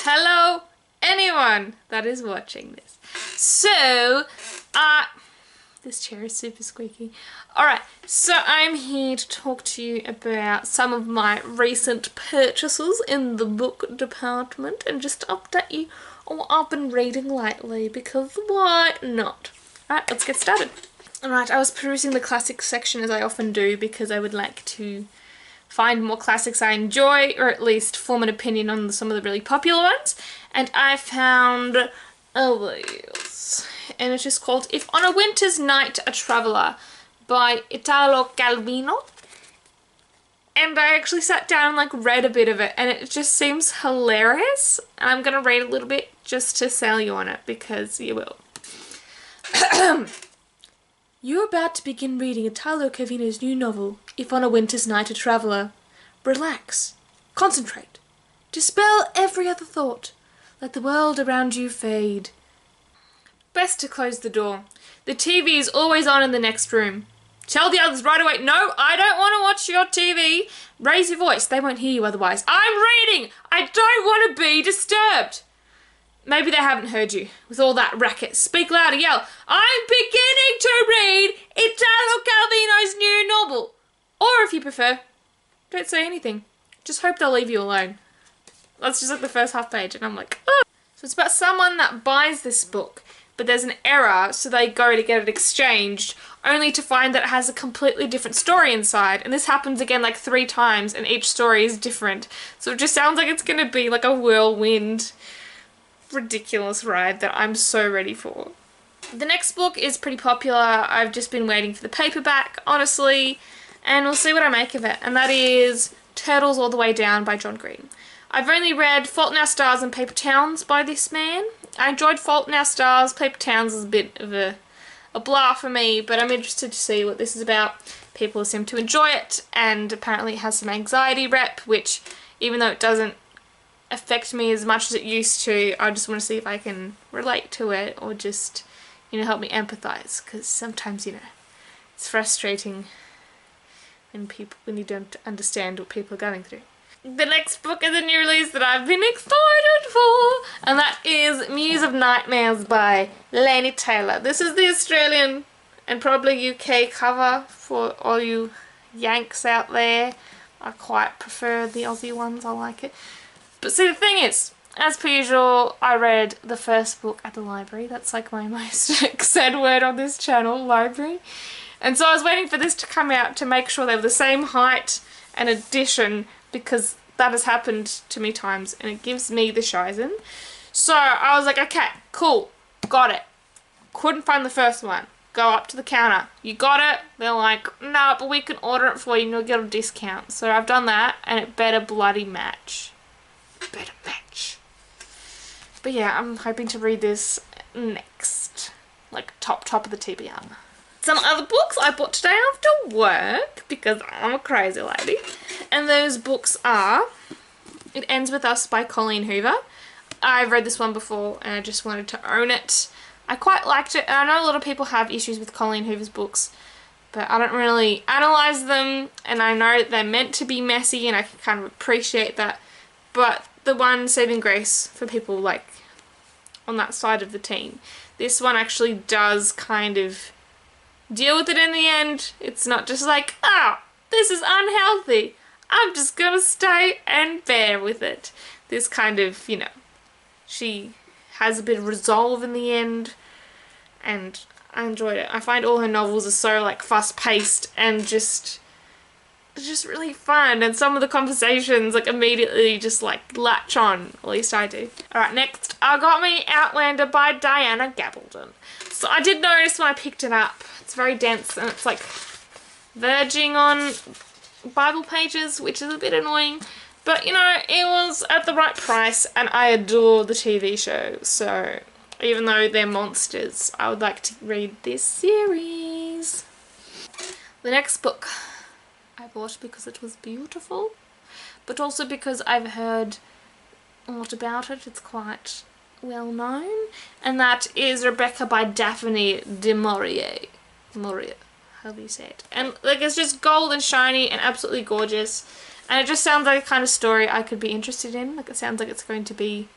hello anyone that is watching this. So, this chair is super squeaky. Alright, so I'm here to talk to you about some of my recent purchases in the book department and just update you on what I've been reading lately, because why not? Alright, let's get started. Alright, I was perusing the classics section as I often do because I would like to find more classics I enjoy, or at least form an opinion on some of the really popular ones. And I found this, and it's just called If on a Winter's Night a Traveller by Italo Calvino. And I actually sat down and read a bit of it, and it just seems hilarious. And I'm gonna read a little bit just to sell you on it, because you will. You're about to begin reading Italo Calvino's new novel, If on a Winter's Night a Traveller. Relax. Concentrate. Dispel every other thought. Let the world around you fade. Best to close the door. The TV is always on in the next room. Tell the others right away, no, I don't want to watch your TV. Raise your voice, they won't hear you otherwise. I'm reading! I don't want to be disturbed. Maybe they haven't heard you, with all that racket. Speak louder, yell, I'm beginning to read Italo Calvino's new novel. Or if you prefer, don't say anything. Just hope they'll leave you alone. That's just the first half page, and I'm like, oh. So it's about someone that buys this book, but there's an error, so they go to get it exchanged, only to find that it has a completely different story inside. And this happens again 3 times, and each story is different. So it just sounds like it's going to be a whirlwind, ridiculous ride that I'm so ready for. The next book is pretty popular. I've just been waiting for the paperback, honestly, and we'll see what I make of it. And that is Turtles All the Way Down by John Green. I've only read Fault in Our Stars and Paper Towns by this man. I enjoyed Fault in Our Stars. Paper Towns is a bit of a blah for me, but I'm interested to see what this is about. People seem to enjoy it, and apparently it has some anxiety rep, which, even though it doesn't affect me as much as it used to, I just want to see if I can relate to it, or just, help me empathize, because sometimes, it's frustrating when you don't understand what people are going through. The next book is a new release that I've been excited for, and that is Muse of Nightmares by Laini Taylor. This is the Australian and probably UK cover for all you Yanks out there. I quite prefer the Aussie ones, I like it. But see, the thing is, as per usual, I read the first book at the library. That's my most said word on this channel, library. And so I was waiting for this to come out to make sure they were the same height and edition, because that has happened to me times and it gives me the shizen. So I was like, okay, cool, got it. Couldn't find the first one. Go up to the counter. You got it? They're like, no, but we can order it for you and you'll get a discount. So I've done that, and it better bloody match. Better match. But yeah, I'm hoping to read this next. Top of the TBR. Some other books I bought today after work, because I'm a crazy lady. And those books are It Ends With Us by Colleen Hoover. I've read this one before and I just wanted to own it. I quite liked it, and I know a lot of people have issues with Colleen Hoover's books, but I don't really analyse them, and I know they're meant to be messy and I can kind of appreciate that. But the one, Saving Grace, for people on that side of the team, this one actually does kind of deal with it in the end. It's not just this is unhealthy, I'm just gonna stay and bear with it. This kind of, she has a bit of resolve in the end, and I enjoyed it. I find all her novels are so fast-paced and just really fun, and some of the conversations immediately just latch on, at least I do. Alright, next, I got me Outlander by Diana Gabaldon. So I did notice when I picked it up, it's very dense and it's verging on Bible pages, which is a bit annoying, but it was at the right price, and I adore the TV show, so even though they're monsters, I would like to read this series. The next book I bought because it was beautiful, but also because I've heard a lot about it. It's quite well known, and that is Rebecca by Daphne du Maurier. How do you say it? And it's just gold and shiny and absolutely gorgeous, and it just sounds like a kind of story I could be interested in. It sounds like it's going to be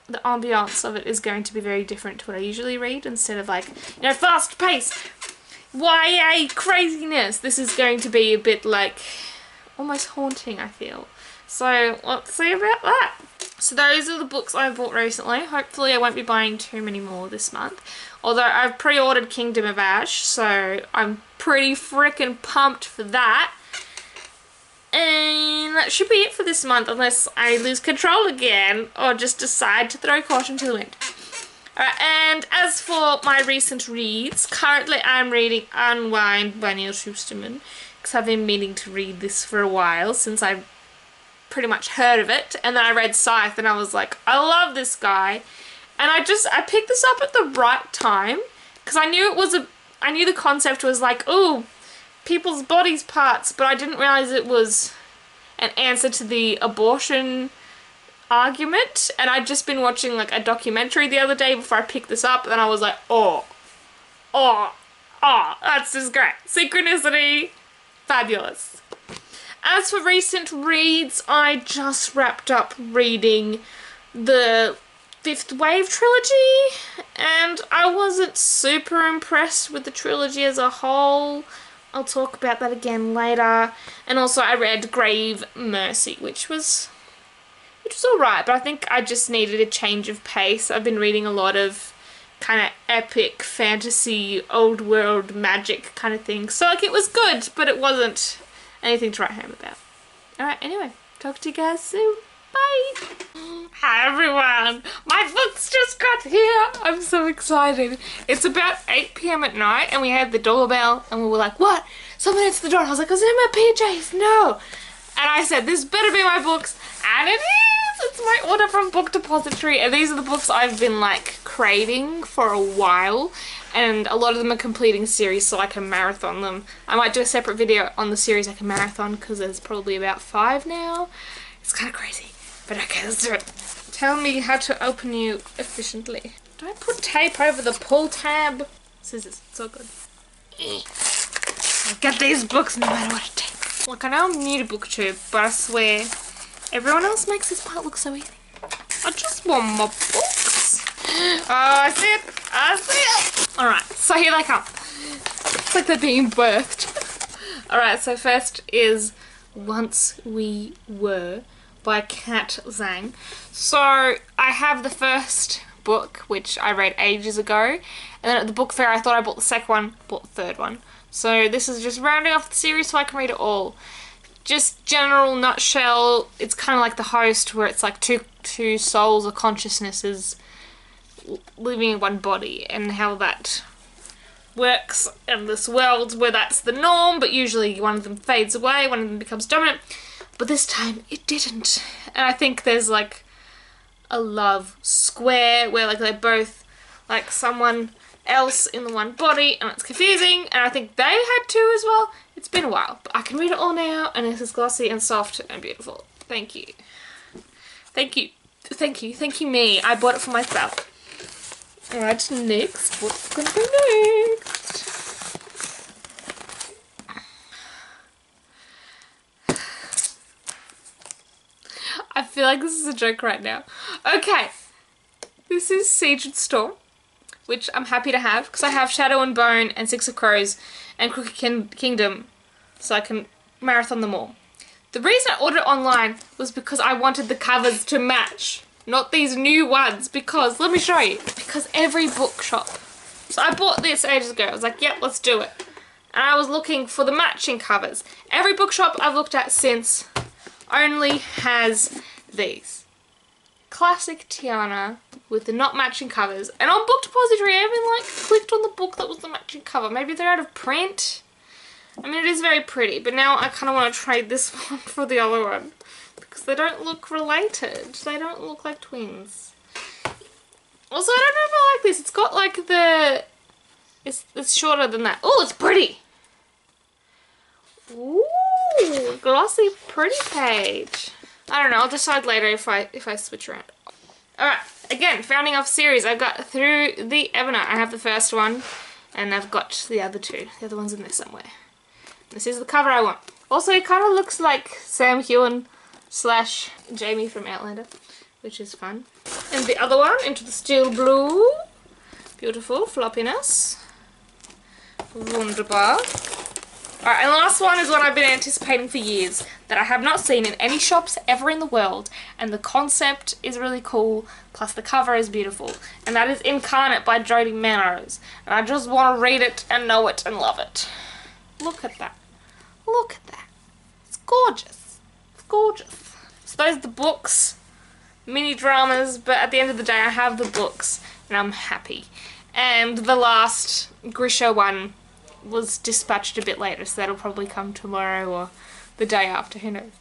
the ambiance of it is going to be very different to what I usually read. Instead of like, you know, fast pace, YA craziness, this is going to be a bit like almost haunting, I feel. So let's see about that. So those are the books I bought recently. Hopefully I won't be buying too many more this month. Although I've pre-ordered Kingdom of Ash, so I'm pretty freaking pumped for that. And that should be it for this month, unless I lose control again or just decide to throw caution to the wind. Alright, and as for my recent reads, currently I'm reading Unwind by Neal Shusterman, because I've been meaning to read this for a while since I've pretty much heard of it. And then I read Scythe and I was like, I love this guy. And I picked this up at the right time, because I knew the concept was like, ooh, people's bodies parts, but I didn't realize it was an answer to the abortion argument. And I'd just been watching like a documentary the other day before I picked this up, and I was like, oh, that's just great. Synchronicity, fabulous. As for recent reads, I just wrapped up reading the Fifth Wave trilogy, and I wasn't super impressed with the trilogy as a whole. I'll talk about that again later. And also I read Grave Mercy, which was alright, but I think I just needed a change of pace. I've been reading a lot of kind of epic fantasy, old world magic kind of thing. So like it was good, but it wasn't anything to write home about. Alright, anyway, talk to you guys soon. Bye! Hi everyone! My books just got here! I'm so excited. It's about 8 PM at night and we had the doorbell and we were like, what? Someone answered the door, and I was like, I was in my PJs, no! And I said, this better be my books, and it is! It's my order from Book Depository, and these are the books I've been like craving for a while, and a lot of them are completing series so I can marathon them. I might do a separate video on the series I can marathon because there's probably about 5 now. It's kind of crazy. But okay, let's do it. Tell me how to open you efficiently. Do I put tape over the pull tab? Scissors, it's all good. I'll get these books no matter what it takes. Look, I know I'm new to BookTube, but I swear, everyone else makes this part look so easy. I just want my books. Oh, I see it. I see it. Alright, so here they come. It's like they're being birthed. Alright, so first is Once We Were by Kat Zhang. So I have the first book, which I read ages ago, and then at the book fair I thought I bought the second one, bought the third one. So this is just rounding off the series so I can read it all. Just general nutshell, it's kind of like The Host, where it's like two souls or consciousnesses living in one body, and how that works in this world where that's the norm, but usually one of them fades away, one of them becomes dominant. But this time it didn't. And I think there's like a love square where like they're both like someone else in the one body, and it's confusing, and I think they had two as well. It's been a while, but I can read it all now, and this is glossy and soft and beautiful. Thank you. Thank you. Thank you. Thank you me. I bought it for myself. Alright, next. What's gonna be next? I feel like this is a joke right now. Okay, this is Siege and Storm, which I'm happy to have because I have Shadow and Bone and Six of Crows and Crooked Kingdom, so I can marathon them all. The reason I ordered it online was because I wanted the covers to match, not these new ones, because, let me show you, because every bookshop, so I bought this ages ago, I was like, yep, let's do it. And I was looking for the matching covers. Every bookshop I've looked at since only has these. Classic Tiana with the not matching covers. And on Book Depository I even like clicked on the book that was the matching cover. Maybe they're out of print. I mean, it is very pretty, but now I kind of want to trade this one for the other one because they don't look related. They don't look like twins. Also, I don't know if I like this. It's got like the... It's shorter than that. Oh, it's pretty! Ooh, glossy pretty page. I don't know, I'll decide later if I switch around. Alright, again, founding off series. I've got Through the Evernight. I have the first one, and I've got the other two. The other one's in there somewhere. This is the cover I want. Also, it kind of looks like Sam Heughan / Jamie from Outlander, which is fun. And the other one into the steel blue. Beautiful floppiness. Wunderbar. Alright, and the last one is one I've been anticipating for years that I have not seen in any shops ever in the world, and the concept is really cool, plus the cover is beautiful, and that is Incarnate by Jodie Manors, and I just want to read it and know it and love it. Look at that. Look at that. It's gorgeous. It's gorgeous. So those are the books, mini dramas, but at the end of the day I have the books and I'm happy. And the last Grisha one was dispatched a bit later, so that'll probably come tomorrow or the day after, who knows.